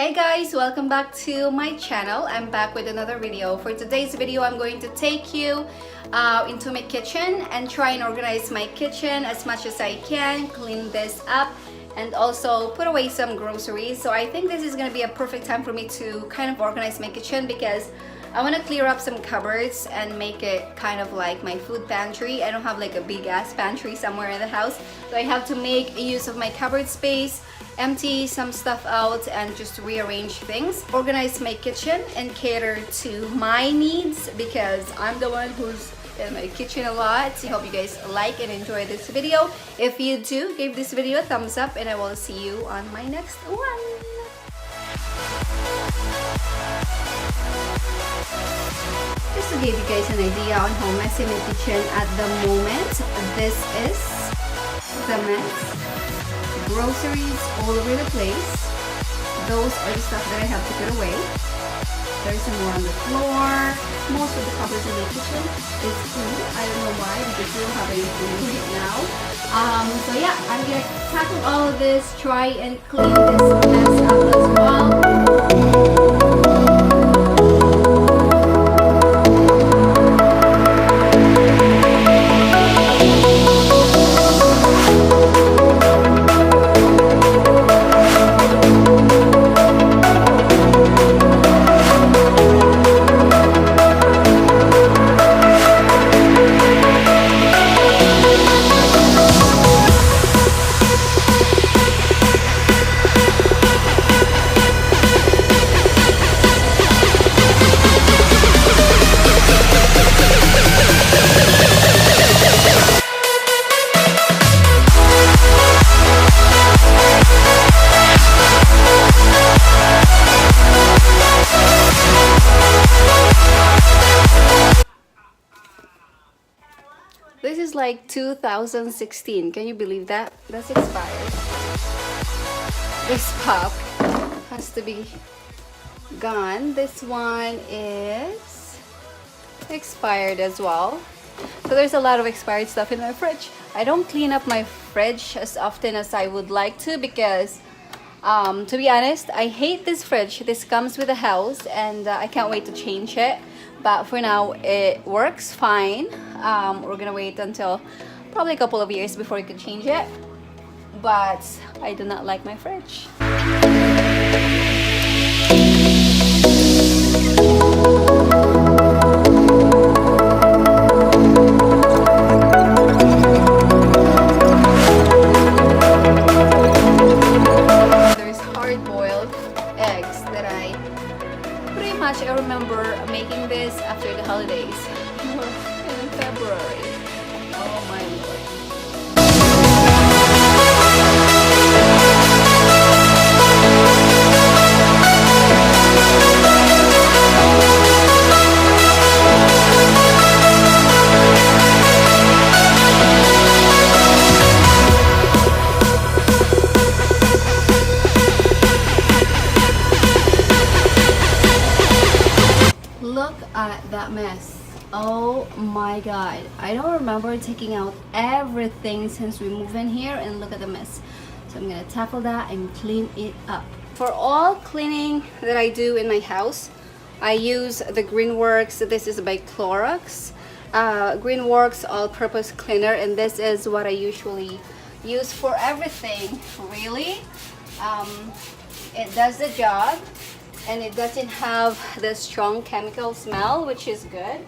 Hey guys, welcome back to my channel. I'm back with another video. For today's video, I'm going to take you into my kitchen and try and organize my kitchen as much as I can, clean this up, and also put away some groceries. So I think this is going to be a perfect time for me to kind of organize my kitchen because I want to clear up some cupboards and make it kind of like my food pantry. I don't have like a big ass pantry somewhere in the house, so I have to make use of my cupboard space, empty some stuff out, and just rearrange things, organize my kitchen, and cater to my needs because I'm the one who's in my kitchen a lot. So I hope you guys like and enjoy this video. If you do, give this video a thumbs up, and I will see you on my next one. Just to give you guys an idea on how messy my kitchen at the moment, this is the mess. Groceries all over the place. Those are the stuff that I have to put away. There's some more on the floor. Most of the cupboards in the kitchen is clean. I don't know why, because we don't have anything right now. So yeah, I'm gonna tackle all of this, try and clean this mess up as well. This is like 2016. Can you believe that? That's expired. This pop has to be gone. This one is expired as well. So there's a lot of expired stuff in my fridge. I don't clean up my fridge as often as I would like to because to be honest, I hate this fridge. This comes with the house and I can't wait to change it. But for now, it works fine. We're gonna wait until probably a couple of years before we can change it. But I do not like my fridge. There's hard-boiled eggs that I remember making this after the holidays in February. Oh my lord. Look at that mess. Oh my god. I don't remember taking out everything since we moved in here, and look at the mess. So I'm gonna tackle that and clean it up. For all cleaning that I do in my house, I use the Greenworks. This is by Clorox. Greenworks all-purpose cleaner, and this is what I usually use for everything, really. It does the job. And it doesn't have the strong chemical smell, which is good.